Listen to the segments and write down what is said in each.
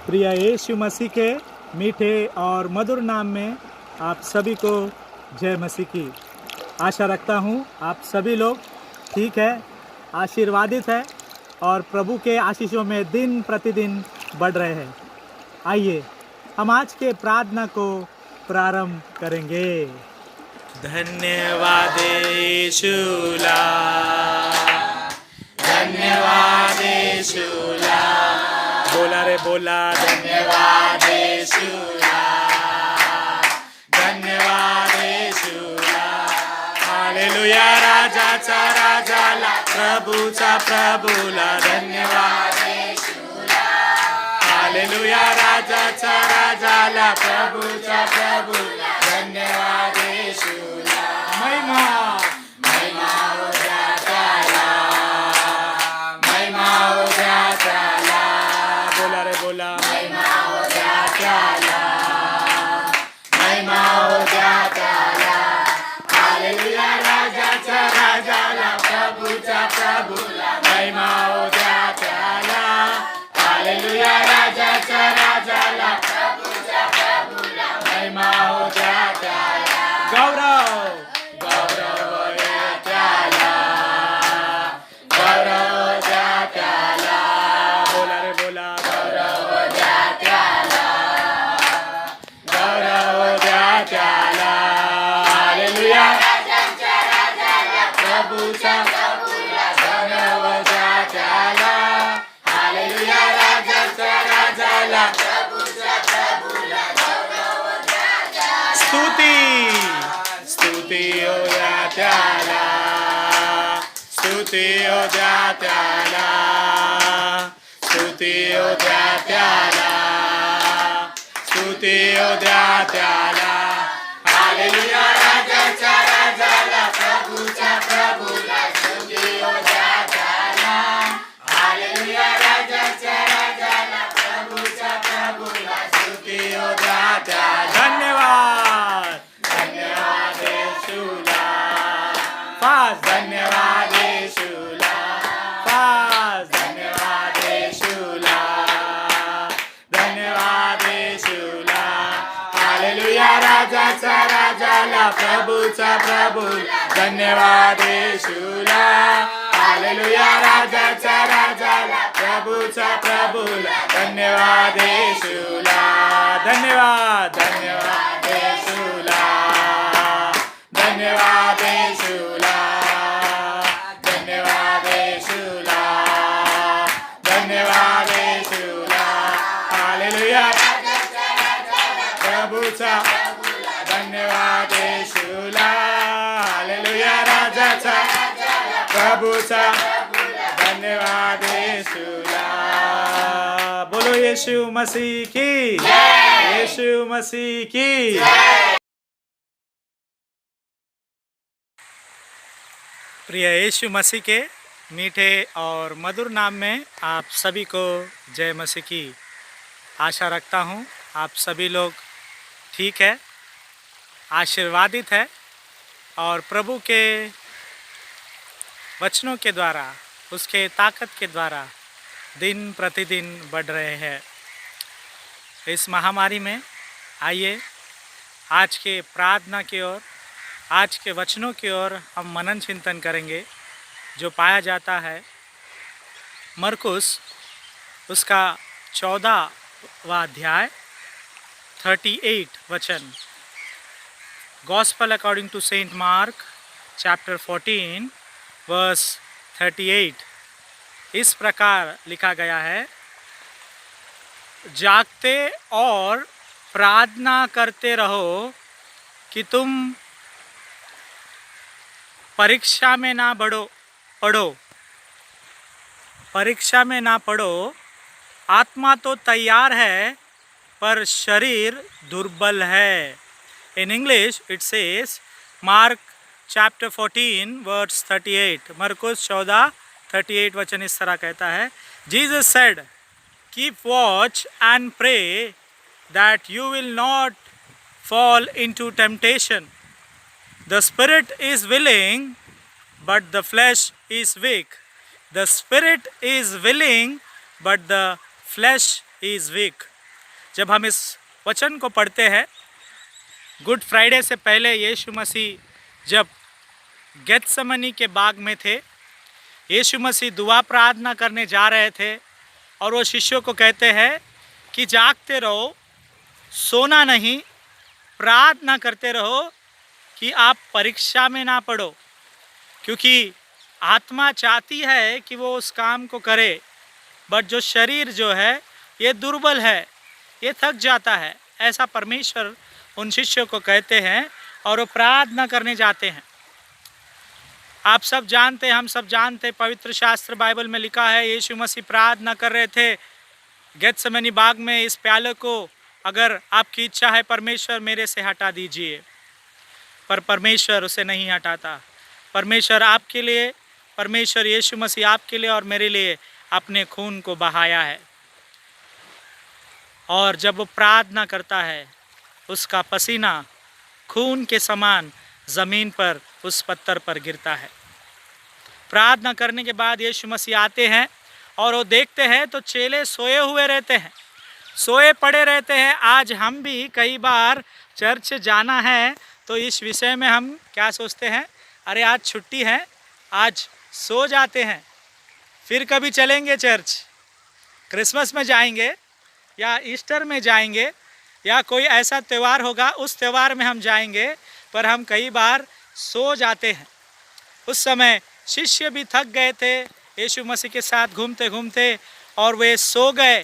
प्रिय यीशु मसीह के मीठे और मधुर नाम में आप सभी को जय मसीह की। आशा रखता हूँ आप सभी लोग ठीक है, आशीर्वादित है और प्रभु के आशीषों में दिन प्रतिदिन बढ़ रहे हैं। आइए हम आज के प्रार्थना को प्रारंभ करेंगे। धन्यवाद यीशुला, धन्यवाद यीशुला, बोला रे बोला धन्यवाद यीशुला, धन्यवाद यीशुला। हालेलुया राजाचा राजाला, प्रभूचा प्रभूला धन्यवाद यीशुला। हालेलुया राजाचा राजाला, प्रभूचा प्रभूला धन्यवाद यीशुला। महिमा महिमा हो द्या त्याला, महिमा हो द्या त्याला, बोला रे बोला महिमा हो द्या त्याला, महिमा हो द्या त्याला। हालेलुया राजाचा राजाला, प्रभूचा प्रभूला महिमा हो द्या त्याला। हालेलुया राजाचा राजाला, प्रभूचा प्रभूला महिमा हो द्या त्याला। गौरव गौरव द्या त्याला, गौरव द्या त्याला, बोला रे बोला गौरव द्या त्याला, गौरव द्या त्याला। हालेलुया राजाच्या राजाला, प्रभूचा प्रभूला गौरव द्या त्याला। हालेलुया राजाच्या राजाला, प्रभूचा प्रभूला गौरव द्या त्याला। स्तुती स्तुती हो द्या त्याला, स्तुती हो द्या त्याला, स्तुती हो द्या त्याला, स्तुती हो द्या त्याला। हालेलुया राजाच्या राजाला, प्रभूच्या प्रभूला स्तुती हो द्या त्याला। हालेलुया राजाच्या राजाला, प्रभूच्या प्रभूला स्तुती हो द्या त्याला। धन्यवाद धन्यवाद यीशुला, पाच धन्यवाद यीशुला, पाच धन्यवाद यीशुला, धन्यवाद यीशुला। हालेलुया राजाचा राजाला, प्रभूचा प्रभूला धन्यवाद यीशुला। हालेलुया राजाचा राजाला, प्रभूचा प्रभूला धन्यवाद यीशुला। धन्यवाद धन्यवाद यीशुला, धन्यवाद यीशुला, धन्यवाद यीशुला, धन्यवाद यीशुला। हालेलुया प्रभूचा धन्यवाद यीशुला। हालेलुया राजाचा प्रभूचा धन्यवाद यीशुला। बोलो यीशु मसीह की, यीशु मसीह की। प्रिय यीशु मसीह के मीठे और मधुर नाम में आप सभी को जय मसीह की। आशा रखता हूँ आप सभी लोग ठीक है, आशीर्वादित है और प्रभु के वचनों के द्वारा, उसके ताकत के द्वारा दिन प्रतिदिन बढ़ रहे हैं। इस महामारी में आइए आज के प्रार्थना की ओर, आज के वचनों की ओर हम मनन चिंतन करेंगे, जो पाया जाता है मरकुस उसका 14वां अध्याय 38 वचन। Gospel according to Saint Mark chapter 14 verse 38 इस प्रकार लिखा गया है, जागते और प्रार्थना करते रहो कि तुम परीक्षा में ना पड़ो, परीक्षा में ना पड़ो। आत्मा तो तैयार है पर शरीर दुर्बल है। In English it says, Mark chapter 14 verse 38, मरकुस 14:38 वचन इस तरह कहता है, Jesus said, keep watch and pray that you will not fall into temptation. The spirit is willing, but the flesh is weak. The spirit is willing, but the flesh is weak. जब हम इस वचन को पढ़ते हैं, good Friday से पहले यीशु मसीह जब गेत्सेमनी के बाग में थे, यीशु मसीह दुआ प्रार्थना करने जा रहे थे और वो शिष्यों को कहते हैं कि जागते रहो, सोना नहीं, प्रार्थना करते रहो कि आप परीक्षा में ना पड़ो, क्योंकि आत्मा चाहती है कि वो उस काम को करे, बट जो शरीर जो है ये दुर्बल है, ये थक जाता है। ऐसा परमेश्वर उन शिष्यों को कहते हैं और वो प्रार्थना करने जाते हैं। आप सब जानते हैं, हम सब जानते हैं, पवित्र शास्त्र बाइबल में लिखा है यीशु मसीह प्रार्थना कर रहे थे गेत्सेमनी बाग में, इस प्याले को अगर आपकी इच्छा है परमेश्वर मेरे से हटा दीजिए, पर परमेश्वर उसे नहीं हटाता। परमेश्वर आपके लिए, परमेश्वर यीशु मसीह आपके लिए और मेरे लिए अपने खून को बहाया है, और जब वो प्रार्थना करता है उसका पसीना खून के समान ज़मीन पर उस पत्थर पर गिरता है। प्रार्थना करने के बाद यीशु मसीह आते हैं और वो देखते हैं तो चेले सोए हुए रहते हैं, सोए पड़े रहते हैं। आज हम भी कई बार चर्च जाना है तो इस विषय में हम क्या सोचते हैं, अरे आज छुट्टी है, आज सो जाते हैं, फिर कभी चलेंगे चर्च, क्रिसमस में जाएंगे या ईस्टर में जाएंगे या कोई ऐसा त्यौहार होगा उस त्यौहार में हम जाएंगे, पर हम कई बार सो जाते हैं। उस समय शिष्य भी थक गए थे यीशु मसीह के साथ घूमते घूमते और वे सो गए,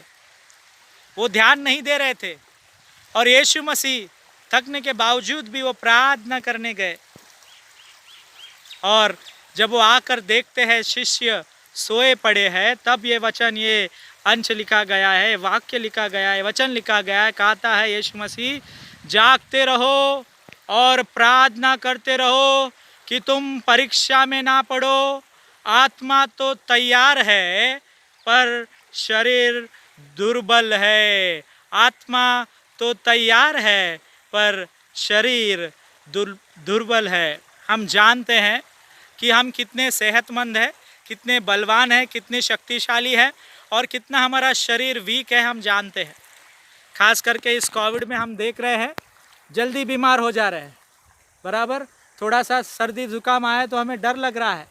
वो ध्यान नहीं दे रहे थे, और यीशु मसीह थकने के बावजूद भी वो प्रार्थना करने गए। और जब वो आकर देखते हैं शिष्य सोए पड़े हैं, तब ये वचन, ये अंश लिखा गया है, वाक्य लिखा गया है, वचन लिखा गया है, कहता है यीशु मसीह जागते रहो और प्रार्थना करते रहो कि तुम परीक्षा में ना पड़ो। आत्मा तो तैयार है पर शरीर दुर्बल है। आत्मा तो तैयार है पर शरीर दुर्बल है। हम जानते हैं कि हम कितने सेहतमंद हैं, कितने बलवान हैं, कितने शक्तिशाली हैं और कितना हमारा शरीर वीक है, हम जानते हैं। खास करके इस कोविड में हम देख रहे हैं जल्दी बीमार हो जा रहे हैं, बराबर। थोड़ा सा सर्दी जुकाम आए तो हमें डर लग रहा है,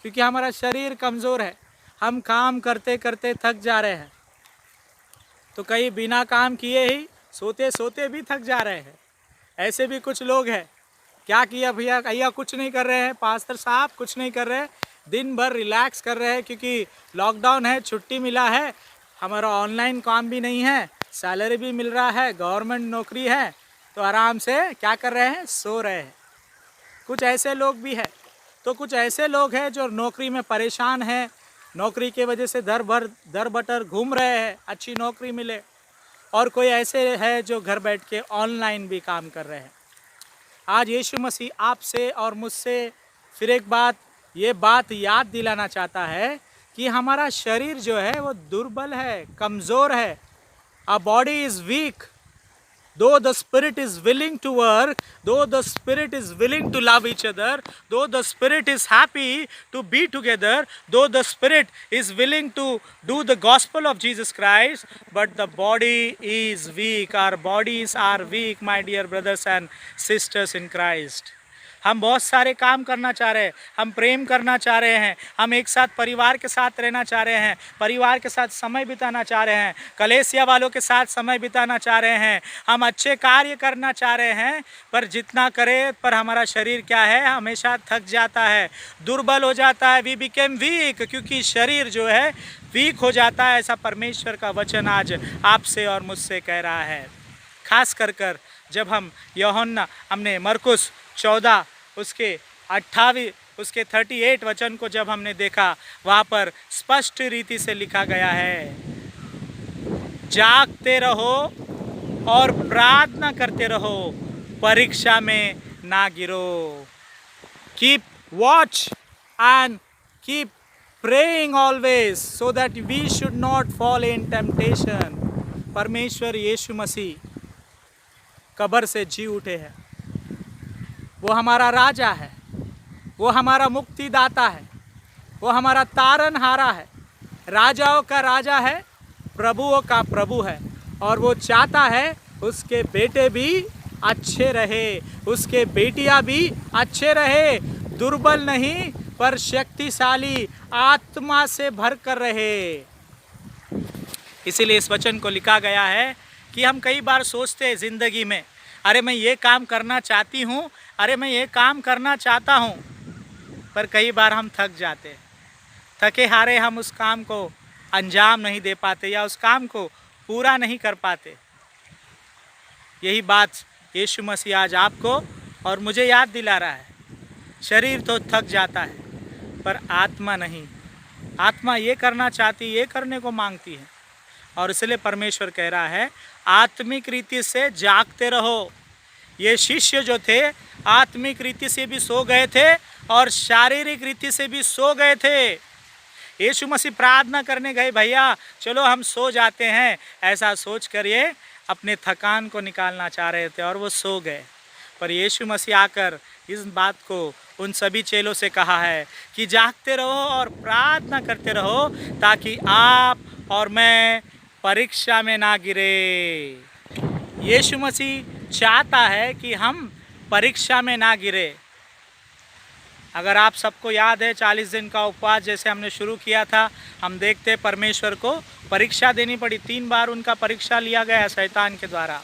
क्योंकि हमारा शरीर कमज़ोर है, हम काम करते करते थक जा रहे हैं। तो कई बिना काम किए ही सोते सोते भी थक जा रहे हैं। ऐसे भी कुछ लोग हैं, क्या किया भैया कुछ नहीं कर रहे हैं, पास्टर साहब कुछ नहीं कर रहे हैं, दिन भर रिलैक्स कर रहे हैं, क्योंकि लॉकडाउन है, छुट्टी मिला है, हमारा ऑनलाइन काम भी नहीं है, सैलरी भी मिल रहा है, गवर्नमेंट नौकरी है, तो आराम से क्या कर रहे हैं, सो रहे हैं। कुछ ऐसे लोग भी हैं। तो कुछ ऐसे लोग हैं जो नौकरी में परेशान हैं, नौकरी के वजह से दर बटर घूम रहे हैं, अच्छी नौकरी मिले, और कोई ऐसे है जो घर बैठ के ऑनलाइन भी काम कर रहे हैं। आज यीशु मसीह आपसे और मुझसे फिर एक बात, ये बात याद दिलाना चाहता है कि हमारा शरीर जो है वो दुर्बल है, कमज़ोर है। Our body is weak. Though the spirit is willing to work, though the spirit is willing to love each other, though the spirit is happy to be together, though the spirit is willing to do the gospel of Jesus Christ, but the body is weak. Our bodies are weak, my dear brothers and sisters in Christ. हम बहुत सारे काम करना चाह रहे हैं, हम प्रेम करना चाह रहे हैं, हम एक साथ परिवार के साथ रहना चाह रहे हैं, परिवार के साथ समय बिताना चाह रहे हैं, कलेसिया वालों के साथ समय बिताना चाह रहे हैं, हम अच्छे कार्य करना चाह रहे हैं, पर जितना करें पर हमारा शरीर क्या है, हमेशा थक जाता है, दुर्बल हो जाता है। वी बिकेम वीक, क्योंकि शरीर जो है वीक हो जाता है। ऐसा परमेश्वर का वचन आज आपसे और मुझसे कह रहा है। खास कर जब हम यूहन्ना, हमने मरकुस 14 उसके 28 उसके 38 वचन को जब हमने देखा, वहाँ पर स्पष्ट रीति से लिखा गया है, जागते रहो और प्रार्थना करते रहो, परीक्षा में ना गिरो। Keep watch and keep praying always so that we should not fall in temptation. परमेश्वर यीशु मसीह कब्र से जी उठे हैं, वो हमारा राजा है, वो हमारा मुक्तिदाता है, वो हमारा तारनहारा है, राजाओं का राजा है, प्रभुओं का प्रभु है, और वो चाहता है उसके बेटे भी अच्छे रहे, उसके बेटियां भी अच्छे रहे, दुर्बल नहीं पर शक्तिशाली आत्मा से भर कर रहे। इसीलिए इस वचन को लिखा गया है कि हम कई बार सोचते हैं ज़िंदगी में, अरे मैं ये काम करना चाहती हूँ, अरे मैं ये काम करना चाहता हूँ, पर कई बार हम थक जाते हैं। थके हारे हम उस काम को अंजाम नहीं दे पाते या उस काम को पूरा नहीं कर पाते। यही बात यीशु मसीह आज आपको और मुझे याद दिला रहा है। शरीर तो थक जाता है पर आत्मा नहीं। आत्मा ये करना चाहती, ये करने को मांगती है, और इसलिए परमेश्वर कह रहा है आत्मिक रीति से जागते रहो। ये शिष्य जो थे आत्मिक रीति से भी सो गए थे और शारीरिक रीति से भी सो गए थे। यीशु मसीह प्रार्थना करने गए, भैया चलो हम सो जाते हैं, ऐसा सोच कर ये अपने थकान को निकालना चाह रहे थे और वो सो गए। पर यीशु मसीह आकर इस बात को उन सभी चेलों से कहा है कि जागते रहो और प्रार्थना करते रहो ताकि आप और मैं परीक्षा में ना गिरे। यीशु मसीह चाहता है कि हम परीक्षा में ना गिरे। अगर आप सबको याद है 40 दिन का उपवास जैसे हमने शुरू किया था, हम देखते परमेश्वर को परीक्षा देनी पड़ी। 3 बार उनका परीक्षा लिया गया शैतान के द्वारा।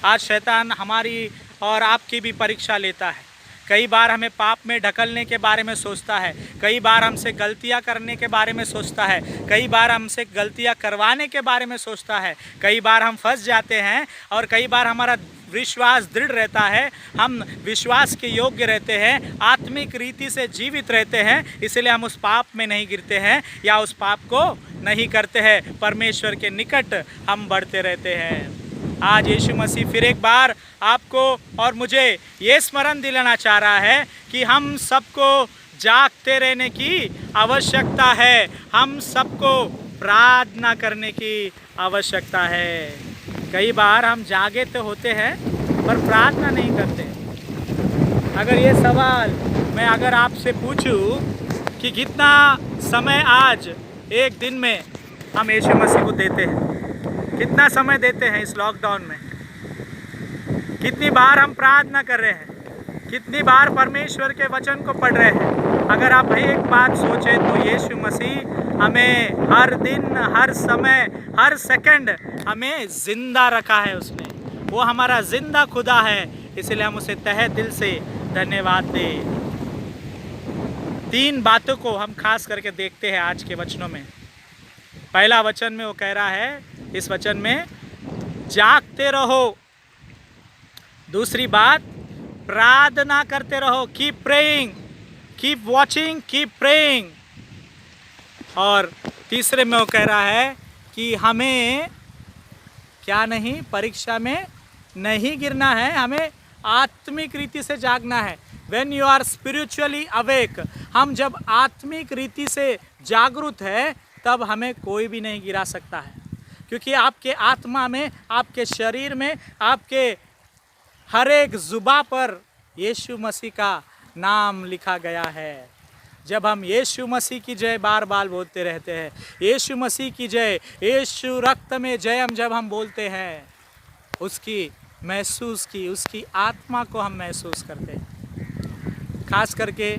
आज शैतान हमारी और आपकी भी परीक्षा लेता है। कई बार हमें पाप में ढकलने के बारे में सोचता है, कई बार हमसे गलतियां करने के बारे में सोचता है, कई बार हमसे गलतियां करवाने के बारे में सोचता है। कई बार हम फंस जाते हैं और कई बार हमारा विश्वास दृढ़ रहता है, हम विश्वास के योग्य रहते हैं, आत्मिक रीति से जीवित रहते हैं, इसलिए हम उस पाप में नहीं गिरते हैं या उस पाप को नहीं करते हैं। परमेश्वर के निकट हम बढ़ते रहते हैं। आज यीशु मसीह फिर एक बार आपको और मुझे ये स्मरण दिलाना चाह रहा है कि हम सबको जागते रहने की आवश्यकता है, हम सबको प्रार्थना करने की आवश्यकता है। कई बार हम जागे तो होते हैं पर प्रार्थना नहीं करते। अगर ये सवाल मैं अगर आपसे पूछूं कि कितना समय आज एक दिन में हम यीशु मसीह को देते हैं, कितना समय देते हैं इस लॉकडाउन में, कितनी बार हम प्रार्थना कर रहे हैं, कितनी बार परमेश्वर के वचन को पढ़ रहे हैं। अगर आप एक बात सोचें तो यीशु मसीह हमें हर दिन, हर समय, हर सेकंड हमें जिंदा रखा है। उसने, वो हमारा जिंदा खुदा है, इसलिए हम उसे तहे दिल से धन्यवाद दें। 3 बातों को हम खास करके देखते हैं आज के वचनों में। पहला वचन में वो कह रहा है, इस वचन में जागते रहो। दूसरी बात, प्रार्थना करते रहो, keep praying, keep watching, keep praying. और तीसरे में वो कह रहा है कि हमें क्या नहीं, परीक्षा में नहीं गिरना है, हमें आत्मिक रीति से जागना है। When you are spiritually awake, हम जब आत्मिक रीति से जागरूक है तब हमें कोई भी नहीं गिरा सकता है, क्योंकि आपके आत्मा में, आपके शरीर में, आपके हर एक जुबां पर यीशु मसीह का नाम लिखा गया है। जब हम यीशु मसीह की जय बार बार बोलते रहते हैं, यीशु मसीह की जय, यीशु रक्त में जय, जब हम बोलते हैं, उसकी महसूस की, उसकी आत्मा को हम महसूस करते हैं। खास करके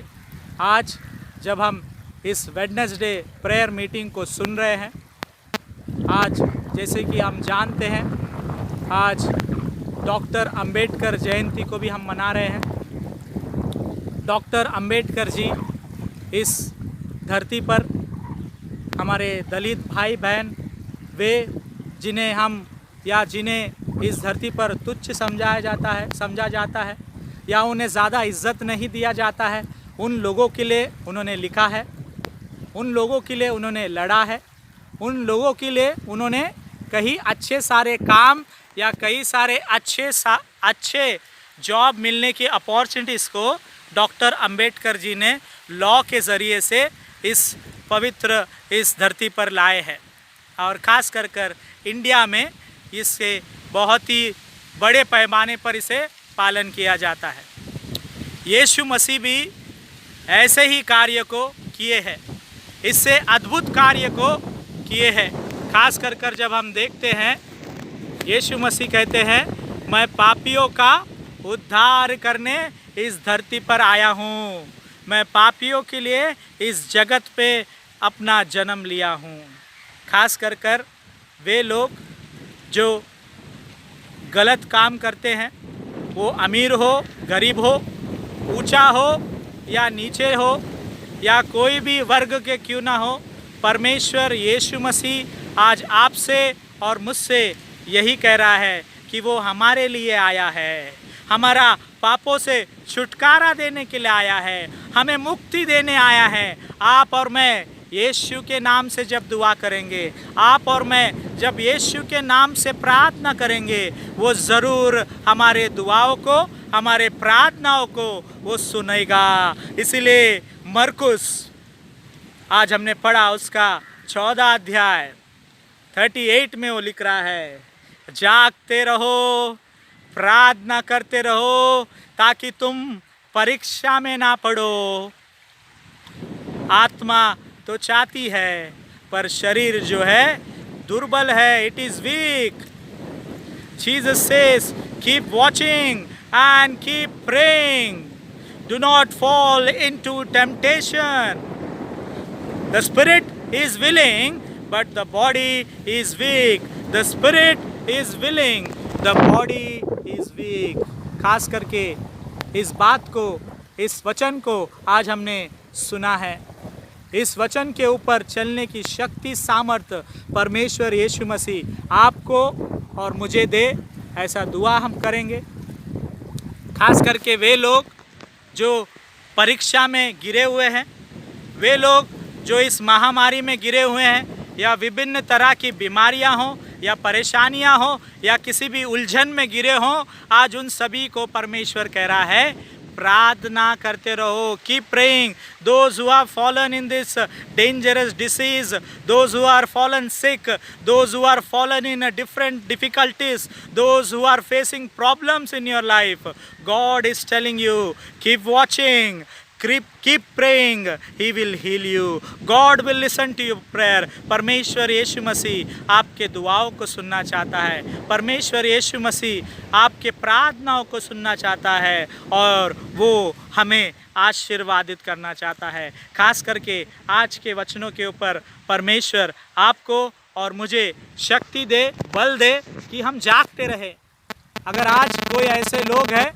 आज जब हम इस वेडनेसडे प्रेयर मीटिंग को सुन रहे हैं, आज जैसे कि हम जानते हैं, आज डॉक्टर अंबेडकर जयंती को भी हम मना रहे हैं। डॉक्टर अंबेडकर जी इस धरती पर हमारे दलित भाई बहन, वे जिन्हें हम या जिन्हें इस धरती पर तुच्छ समझा जाता है या उन्हें ज़्यादा इज्जत नहीं दिया जाता है, उन लोगों के लिए उन्होंने लिखा है, उन लोगों के लिए उन्होंने लड़ा है, उन लोगों के लिए उन्होंने कई अच्छे सारे काम या कई सारे अच्छे जॉब मिलने की अपॉर्चुनिटीज़ को डॉक्टर अंबेडकर जी ने लॉ के ज़रिए से इस पवित्र इस धरती पर लाए हैं। और ख़ास कर इंडिया में इससे बहुत ही बड़े पैमाने पर इसे पालन किया जाता है। यीशु मसीह भी ऐसे ही कार्य को किए हैं, इससे अद्भुत कार्य को किए हैं। खास कर जब हम देखते हैं यीशु मसीह कहते हैं, मैं पापियों का उद्धार करने इस धरती पर आया हूँ। मैं पापियों के लिए इस जगत पे अपना जन्म लिया हूँ। खास कर वे लोग जो गलत काम करते हैं, वो अमीर हो, गरीब हो, ऊंचा हो या नीचे हो, या कोई भी वर्ग के क्यों ना हो, परमेश्वर यीशु मसीह आज आपसे और मुझसे यही कह रहा है कि वो हमारे लिए आया है, हमारा पापों से छुटकारा देने के लिए आया है, हमें मुक्ति देने आया है। आप और मैं यीशु के नाम से जब दुआ करेंगे, आप और मैं जब यीशु के नाम से प्रार्थना करेंगे, वो ज़रूर हमारे दुआओं को, हमारे प्रार्थनाओं को वो सुनेगा। इसीलिए मरकुस आज हमने पढ़ा, उसका 14 अध्याय 38 में वो लिख रहा है, जागते रहो, प्रार्थना करते रहो, ताकि तुम परीक्षा में ना पड़ो। आत्मा तो चाहती है, पर शरीर जो है दुर्बल है, it is weak. Jesus says, keep watching and keep praying, do not fall into temptation. The spirit is willing but the body is weak. The spirit is willing, the body is weak. खास करके इस बात को, इस वचन को आज हमने सुना है। इस वचन के ऊपर चलने की शक्ति, सामर्थ्य परमेश्वर यीशु मसीह आपको और मुझे दे, ऐसा दुआ हम करेंगे। खास करके वे लोग जो परीक्षा में गिरे हुए हैं, वे लोग जो इस महामारी में गिरे हुए हैं, या विभिन्न तरह की बीमारियां हों या परेशानियां हों या किसी भी उलझन में गिरे हों, आज उन सभी को परमेश्वर कह रहा है, प्रार्थना करते रहो। Keep praying. Those who are fallen in this dangerous disease, those who are fallen sick, those who are fallen in different difficulties, those who are facing problems in your life, God is telling you, keep watching, keep praying, he will heal you, God will listen to your prayer। परमेश्वर यीशु मसीह आपके दुआओं को सुनना चाहता है, परमेश्वर यीशु मसीह आपके प्रार्थनाओं को सुनना चाहता है, और वो हमें आशीर्वादित करना चाहता है। खास करके आज के वचनों के ऊपर परमेश्वर आपको और मुझे शक्ति दे, बल दे कि हम जागते रहे। अगर आज कोई ऐसे लोग हैं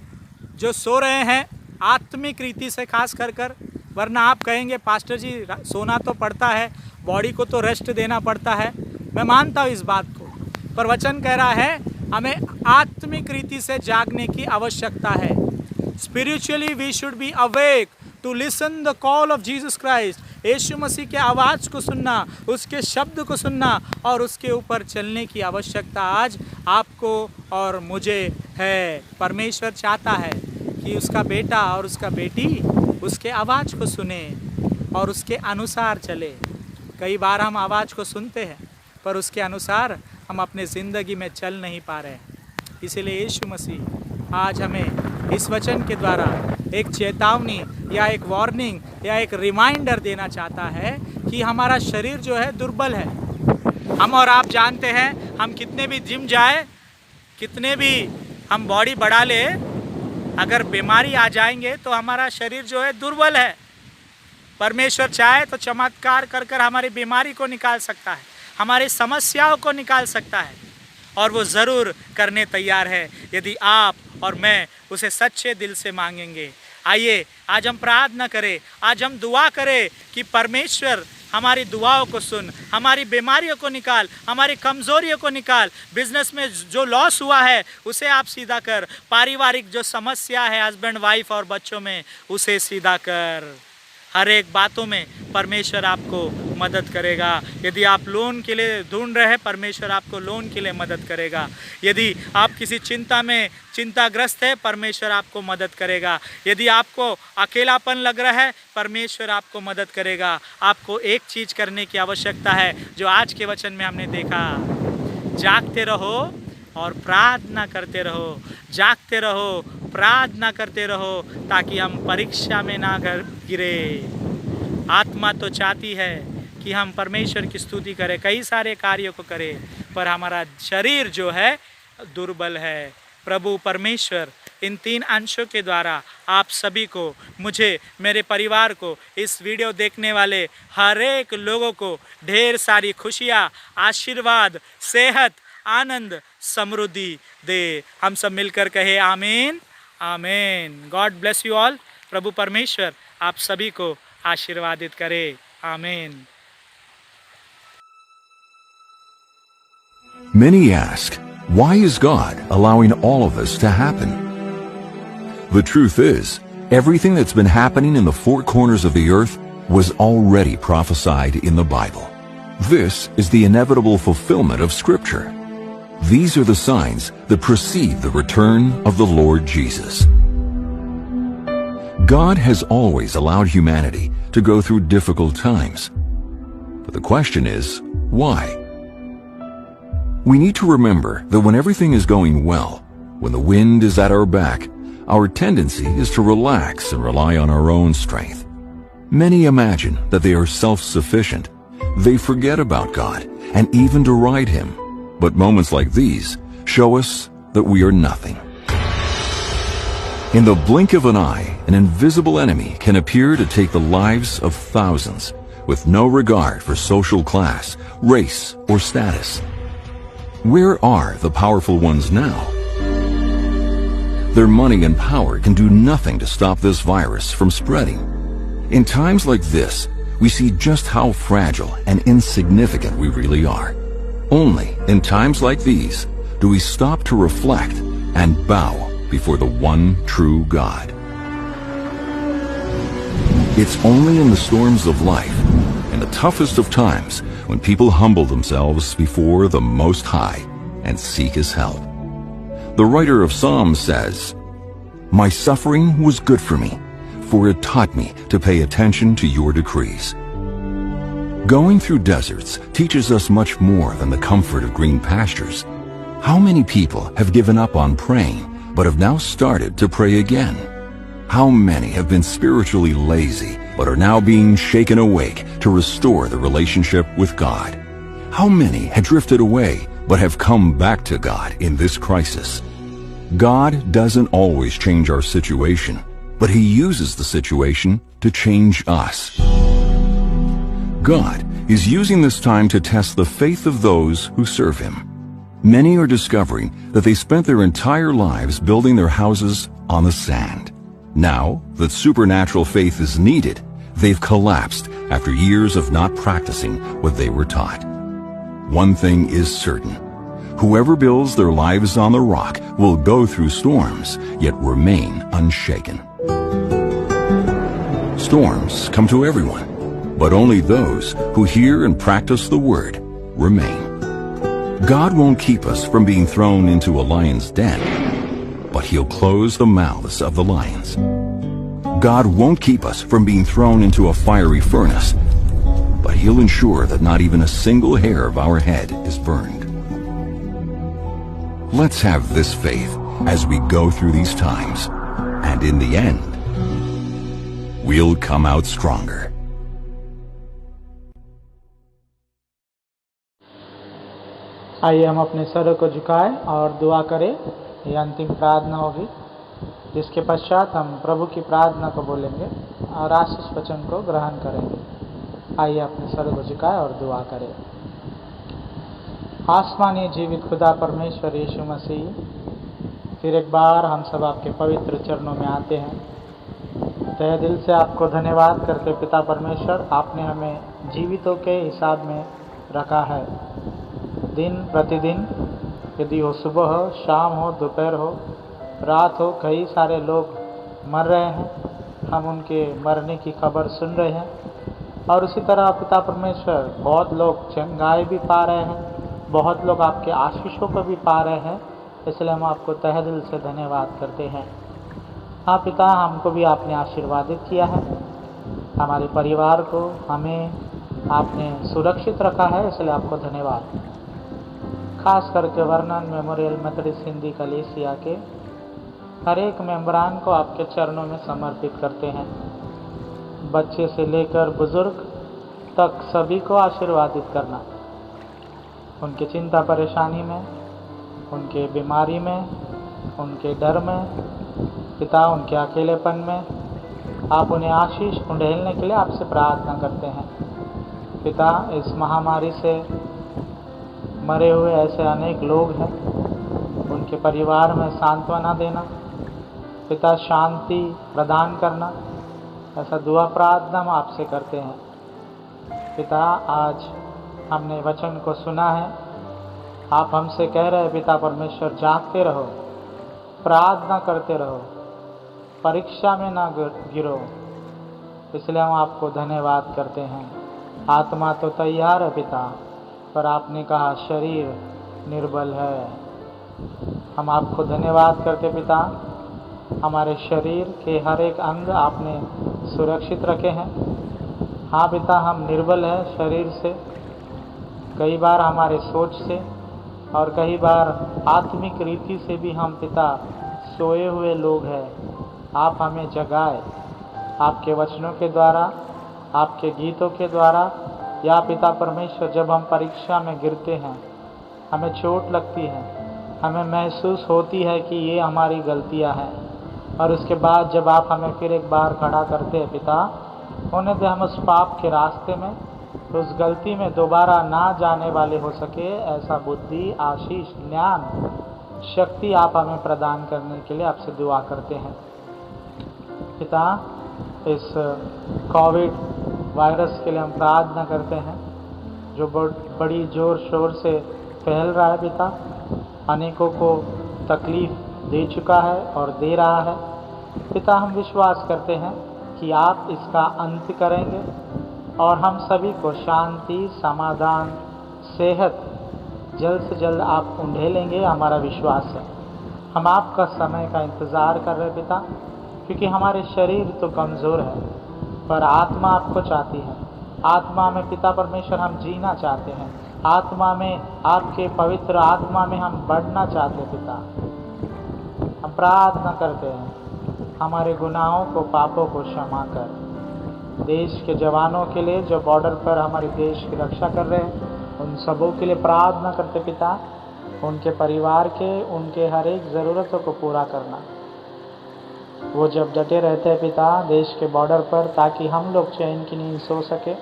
जो सो रहे हैं आत्मिक रीति से, खास कर वरना आप कहेंगे पास्टर जी सोना तो पड़ता है, बॉडी को तो रेस्ट देना पड़ता है। मैं मानता हूँ इस बात को, पर वचन कह रहा है हमें आत्मिक रीति से जागने की आवश्यकता है। Spiritually we should be awake to listen the call of Jesus Christ. यीशु मसीह के आवाज़ को सुनना, उसके शब्द को सुनना और उसके ऊपर चलने की आवश्यकता आज आपको और मुझे है। परमेश्वर चाहता है कि उसका बेटा और उसका बेटी उसके आवाज़ को सुने और उसके अनुसार चले। कई बार हम आवाज़ को सुनते हैं पर उसके अनुसार हम अपने ज़िंदगी में चल नहीं पा रहे हैं। इसीलिए यीशु मसीह आज हमें इस वचन के द्वारा एक चेतावनी या एक वार्निंग या एक रिमाइंडर देना चाहता है कि हमारा शरीर जो है दुर्बल है। हम और आप जानते हैं, हम कितने भी जिम जाए, कितने भी हम बॉडी बढ़ा ले, अगर बीमारी आ जाएंगे तो हमारा शरीर जो है दुर्बल है। परमेश्वर चाहे तो चमत्कार कर कर हमारी बीमारी को निकाल सकता है, हमारी समस्याओं को निकाल सकता है, और वो ज़रूर करने तैयार है यदि आप और मैं उसे सच्चे दिल से मांगेंगे। आइए आज हम प्रार्थना करें, आज हम दुआ करें कि परमेश्वर हमारी दुआओं को सुन, हमारी बीमारियों को निकाल, हमारी कमज़ोरियों को निकाल। बिजनेस में जो लॉस हुआ है उसे आप सीधा कर, पारिवारिक जो समस्या है हस्बैंड वाइफ और बच्चों में उसे सीधा कर। हर एक बातों में परमेश्वर आपको मदद करेगा। यदि आप लोन के लिए ढूंढ रहे हैं, परमेश्वर आपको लोन के लिए मदद करेगा। यदि आप किसी चिंता में चिंताग्रस्त है, परमेश्वर आपको मदद करेगा। यदि आपको अकेलापन लग रहा है, परमेश्वर आपको मदद करेगा। आपको एक चीज़ करने की आवश्यकता है जो आज के वचन में हमने देखा, जागते रहो और प्रार्थना करते रहो, जागते रहो, प्रार्थना करते रहो, ताकि हम परीक्षा में ना गिरे। आत्मा तो चाहती है कि हम परमेश्वर की स्तुति करें, कई सारे कार्यों को करें, पर हमारा शरीर जो है दुर्बल है। प्रभु परमेश्वर इन 3 अंशों के द्वारा आप सभी को, मुझे, मेरे परिवार को, इस वीडियो देखने वाले हर एक लोगों को ढेर सारी खुशियाँ, आशीर्वाद, सेहत, आनंद, समृद्धि दे। हम सब मिलकर कहे आमीन, आमीन। God bless you all. प्रभु परमेश्वर आप सभी को आशीर्वादित करे। आमीन। Many ask, why is God allowing all of this to happen? The truth is, everything that's been happening in the 4 corners of the earth was already prophesied in the Bible. This is the inevitable fulfillment of Scripture. These are the signs that precede the return of the Lord Jesus. God has always allowed humanity to go through difficult times. But the question is, why? We need to remember that when everything is going well, when the wind is at our back, our tendency is to relax and rely on our own strength. Many imagine that they are self-sufficient. They forget about God and even deride Him. But moments like these show us that we are nothing. In the blink of an eye, an invisible enemy can appear to take the lives of thousands with no regard for social class, race, or status. Where are the powerful ones now? Their money and power can do nothing to stop this virus from spreading. In times like this, we see just how fragile and insignificant we really are. Only in times like these do we stop to reflect and bow before the one true God. It's only in the storms of life, in the toughest of times, when people humble themselves before the Most High and seek His help. The writer of Psalms says, "My suffering was good for me, for it taught me to pay attention to your decrees." Going through deserts teaches us much more than the comfort of green pastures. How many people have given up on praying, but have now started to pray again? How many have been spiritually lazy, but are now being shaken awake to restore the relationship with God? How many had drifted away, but have come back to God in this crisis? God doesn't always change our situation, but He uses the situation to change us. God is using this time to test the faith of those who serve Him. Many are discovering that they spent their entire lives building their houses on the sand. Now that supernatural faith is needed, they've collapsed after years of not practicing what they were taught. One thing is certain. Whoever builds their lives on the rock will go through storms, yet remain unshaken. Storms come to everyone, but only those who hear and practice the Word remain. God won't keep us from being thrown into a lion's den, but He'll close the mouths of the lions. God won't keep us from being thrown into a fiery furnace, but He'll ensure that not even a single hair of our head is burned. Let's have this faith as we go through these times, and in the end, we'll come out stronger. आइए हम अपने sir को झुकाएं और दुआ करें। ये अंतिम प्रार्थना होगी, जिसके पश्चात हम प्रभु की प्रार्थना को बोलेंगे और आशीष वचन को ग्रहण करेंगे। आइए अपने सर को झुकाएं और दुआ करें। आसमानी जीवित खुदा परमेश्वर यीशु मसीह, फिर एक बार हम सब आपके पवित्र चरणों में आते हैं। तहे दिल से आपको धन्यवाद करते पिता परमेश्वर, आपने हमें जीवितों के हिसाब में रखा है। दिन प्रतिदिन, यदि हो सुबह हो, शाम हो, दोपहर हो, रात हो, कई सारे लोग मर रहे हैं। हम उनके मरने की खबर सुन रहे हैं और उसी तरह पिता परमेश्वर बहुत लोग चंगाई भी पा रहे हैं, बहुत लोग आपके आशीषों को भी पा रहे हैं। इसलिए हम आपको तहे दिल से धन्यवाद करते हैं। हाँ पिता, हमको भी आपने आशीर्वादित किया है, हमारे परिवार को, हमें आपने सुरक्षित रखा है, इसलिए आपको धन्यवाद। खास करके वर्णन मेमोरियल मेथोडिस्ट हिंदी कलीसिया के हर एक मेंबरान को आपके चरणों में समर्पित करते हैं। बच्चे से लेकर बुजुर्ग तक सभी को आशीर्वादित करना। उनकी चिंता परेशानी में उनके बीमारी में, उनके डर में, पिता उनके अकेलेपन में आप उन्हें आशीष उंडेलने के लिए आपसे प्रार्थना करते हैं। पिता, इस महामारी से मरे हुए ऐसे अनेक लोग हैं, उनके परिवार में सांत्वना देना, पिता शांति प्रदान करना, ऐसा दुआ प्रार्थना हम आपसे करते हैं। पिता, आज हमने वचन को सुना है, आप हमसे कह रहे हैं पिता परमेश्वर, जागते रहो, प्रार्थना करते रहो, परीक्षा में ना गिरो। इसलिए हम आपको धन्यवाद करते हैं। आत्मा तो तैयार है पिता, पर आपने कहा शरीर निर्बल है। हम आपको धन्यवाद करते पिता, हमारे शरीर के हर एक अंग आपने सुरक्षित रखे हैं। हाँ पिता, हम निर्बल हैं शरीर से, कई बार हमारे सोच से और कई बार आत्मिक रीति से भी हम पिता सोए हुए लोग हैं। आप हमें जगाए आपके वचनों के द्वारा, आपके गीतों के द्वारा, या पिता परमेश्वर जब हम परीक्षा में गिरते हैं, हमें चोट लगती है, हमें महसूस होती है कि ये हमारी गलतियां हैं, और उसके बाद जब आप हमें फिर एक बार खड़ा करते हैं पिता, होने दे हम उस पाप के रास्ते में, उस गलती में दोबारा ना जाने वाले हो सके, ऐसा बुद्धि, आशीष, ज्ञान, शक्ति आप हमें प्रदान करने के लिए आपसे दुआ करते हैं। पिता, इस कोविड वायरस के लिए हम प्रार्थना करते हैं, जो बड़ी ज़ोर शोर से फैल रहा है पिता, अनेकों को तकलीफ़ दे चुका है और दे रहा है। पिता, हम विश्वास करते हैं कि आप इसका अंत करेंगे और हम सभी को शांति, समाधान, सेहत जल्द से जल्द आप उंडेलेंगे, हमारा विश्वास है। हम आपका समय का इंतज़ार कर रहे हैं पिता, क्योंकि हमारे शरीर तो कमज़ोर है, पर आत्मा आपको चाहती है। आत्मा में पिता परमेश्वर हम जीना चाहते हैं, आत्मा में, आपके पवित्र आत्मा में हम बढ़ना चाहते हैं पिता। हम प्रार्थना करते हैं, हमारे गुनाहों को, पापों को क्षमा कर। देश के जवानों के लिए जो बॉर्डर पर हमारे देश की रक्षा कर रहे हैं, उन सबों के लिए प्रार्थना करते पिता, उनके परिवार के, उनके हर एक ज़रूरतों को पूरा करना। वो जब डटे रहते हैं पिता देश के बॉर्डर पर, ताकि हम लोग चैन की नींद सो सके,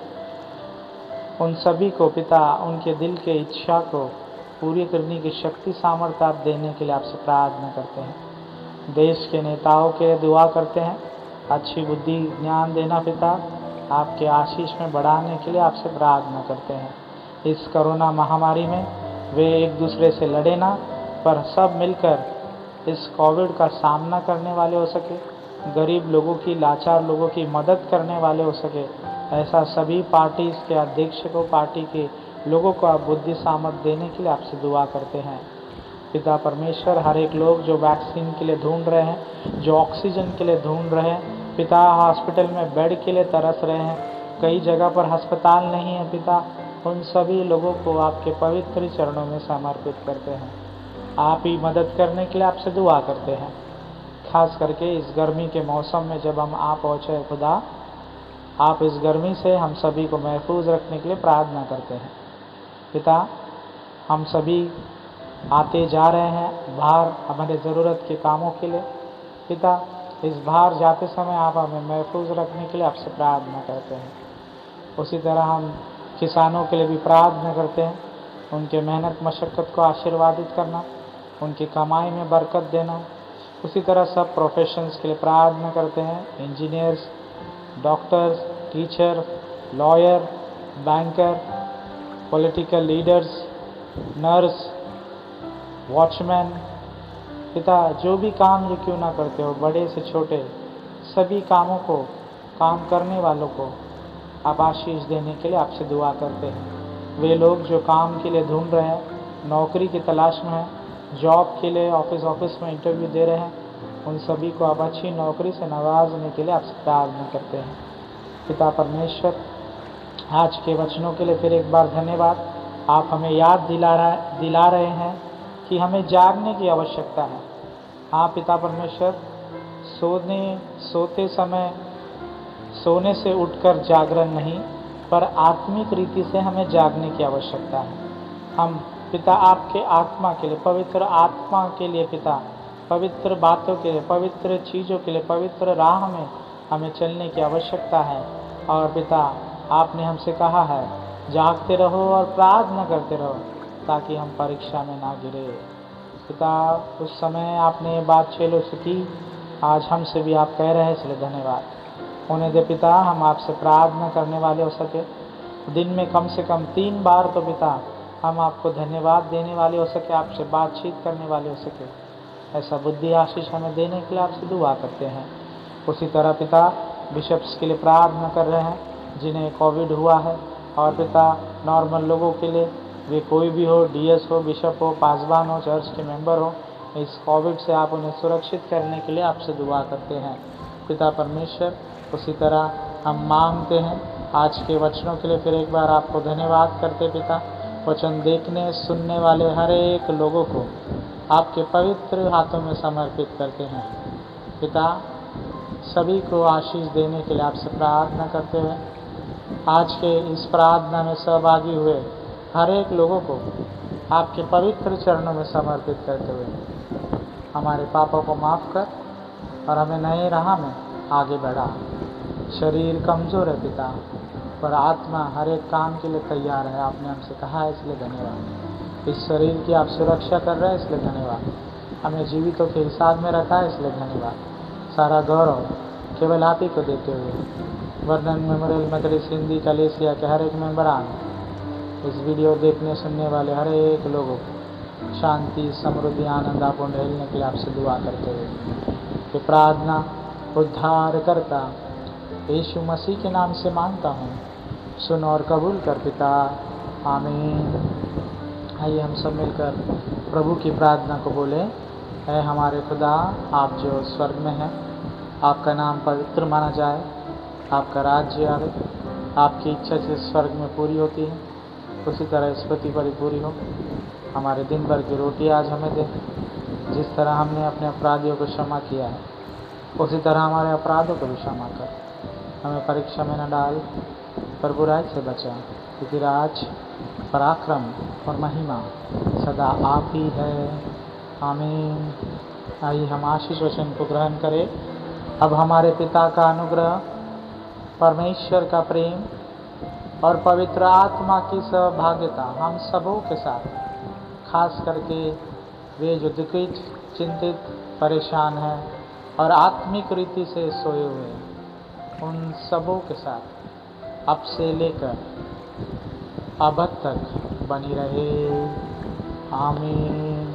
उन सभी को पिता, उनके दिल के इच्छा को पूरी करने की शक्ति, सामर्थ्य आप देने के लिए आपसे प्रार्थना करते हैं। देश के नेताओं के लिए दुआ करते हैं, अच्छी बुद्धि, ज्ञान देना पिता, आपके आशीष में बढ़ाने के लिए आपसे प्रार्थना करते हैं। इस कोरोना महामारी में वे एक दूसरे से लड़े ना, पर सब मिलकर इस कोविड का सामना करने वाले हो सके, गरीब लोगों की, लाचार लोगों की मदद करने वाले हो सके, ऐसा सभी पार्टी के अध्यक्षों, पार्टी के लोगों को आप बुद्धि सामर्थ्य देने के लिए आपसे दुआ करते हैं। पिता परमेश्वर, हर एक लोग जो वैक्सीन के लिए ढूंढ रहे हैं, जो ऑक्सीजन के लिए ढूंढ रहे हैं पिता, हॉस्पिटल में बेड के लिए तरस रहे हैं, कई जगह पर अस्पताल नहीं है पिता, उन सभी लोगों को आपके पवित्र चरणों में समर्पित करते हैं। आप ही मदद करने के लिए आपसे दुआ करते हैं। खास करके इस गर्मी के मौसम में जब हम आ पहुँचे खुदा, आप इस गर्मी से हम सभी को महफूज रखने के लिए प्रार्थना करते हैं। पिता, हम सभी आते जा रहे हैं बाहर हमारे ज़रूरत के कामों के लिए पिता, इस बाहर जाते समय आप हमें महफूज रखने के लिए आपसे प्रार्थना करते हैं। उसी तरह हम किसानों के लिए भी प्रार्थना करते हैं, उनके मेहनत मशक्क़त को आशीर्वादित करना, उनकी कमाई में बरकत देना। उसी तरह सब प्रोफेशंस के लिए प्रार्थना करते हैं, engineers, doctors, teacher, lawyer, banker, political leaders, nurse, watchman पिता, जो भी काम ये क्यों ना करते हो, बड़े से छोटे सभी कामों को, काम करने वालों को आप आशीष देने के लिए आपसे दुआ करते हैं। वे लोग जो काम के लिए ढूंढ रहे हैं, नौकरी की तलाश में हैं, जॉब के लिए ऑफिस में इंटरव्यू दे रहे हैं, उन सभी को आप अच्छी नौकरी से नवाजने के लिए आपसे प्रार्थना करते हैं। पिता परमेश्वर, आज के वचनों के लिए फिर एक बार धन्यवाद। आप हमें याद दिला रहे हैं कि हमें जागने की आवश्यकता है। हाँ पिता परमेश्वर, सोते समय सोने से उठकर जागरण नहीं, पर आत्मिक रीति से हमें जागने की आवश्यकता है। हम पिता आपके आत्मा के लिए, पवित्र आत्मा के लिए पिता, पवित्र बातों के लिए, पवित्र चीज़ों के लिए, पवित्र राह में हमें चलने की आवश्यकता है। और पिता आपने हमसे कहा है जागते रहो और प्रार्थना करते रहो ताकि हम परीक्षा में ना गिरे। पिता उस समय आपने ये बात चेलों से की, आज हमसे भी आप कह रहे हैं, इसलिए धन्यवाद। होने दे पिता हम आपसे प्रार्थना करने वाले हो सके, दिन में कम से कम 3 बार तो पिता हम आपको धन्यवाद देने वाले हो सके, आपसे बातचीत करने वाले हो सके। ऐसा बुद्धि आशीष हमें देने के लिए आपसे दुआ करते हैं। उसी तरह पिता बिशप्स के लिए प्रार्थना कर रहे हैं जिन्हें कोविड हुआ है, और पिता नॉर्मल लोगों के लिए, वे कोई भी हो, डीएस हो, बिशप हो, पासवान हो, चर्च के मेंबर हो, इस कोविड से आप उन्हें सुरक्षित करने के लिए आपसे दुआ करते हैं पिता परमेश्वर। उसी तरह हम मांगते हैं आज के वचनों के लिए फिर एक बार आपको धन्यवाद करते पिता। वचन देखने सुनने वाले हर एक लोगों को आपके पवित्र हाथों में समर्पित करते हैं पिता। सभी को आशीष देने के लिए आपसे प्रार्थना करते हुए आज के इस प्रार्थना में सहभागी हुए हर एक लोगों को आपके पवित्र चरणों में समर्पित करते हुए हमारे पापों को माफ़ कर और हमें नए राह में आगे बढ़ा। शरीर कमज़ोर है पिता, पर आत्मा हर एक काम के लिए तैयार है, आपने हमसे कहा है, इसलिए धन्यवाद। इस शरीर की आप सुरक्षा कर रहे हैं, इसलिए धन्यवाद। हमें जीवितों के हिसाब में रखा है, इसलिए धन्यवाद। सारा गौरव केवल आप ही को देते हुए वर्धन मेमोरियल मदरस हिंदी कलेसिया के हर एक मेंबरान, इस वीडियो देखने सुनने वाले हर एक लोगों को शांति समृद्धि आनंद आपको ढेलने के लिए आपसे दुआ करते हुए कि प्रार्थना उद्धार करता यीशु मसीह के नाम से मांगता हूँ, सुन और कबूल कर पिता, आमीन। आइए हम सब मिलकर प्रभु की प्रार्थना को बोले। है हमारे खुदा, आप जो स्वर्ग में हैं, आपका नाम पवित्र माना जाए, आपका राज्य आए, आपकी इच्छा से स्वर्ग में पूरी होती है उसी तरह इस पृथ्वी पर पूरी हो। हमारे दिन भर की रोटी आज हमें दे, जिस तरह हमने अपने अपराधियों को क्षमा किया है उसी तरह हमारे अपराधों को भी क्षमा कर, हमें परीक्षा में न डाल पर बुराई से बचा, क्योंकि राज पराक्रम और महिमा सदा आप ही है, आमीन। आइए हम आशीष वचन को ग्रहण करें। अब हमारे पिता का अनुग्रह, परमेश्वर का प्रेम और पवित्र आत्मा की सहभागिता हम सबों के साथ, खास करके वे जो दुखित, चिंतित, परेशान हैं और आत्मिक रीति से सोए हुए हैं, उन सबों के साथ अब से लेकर अब तक बनी रहे, आमीन।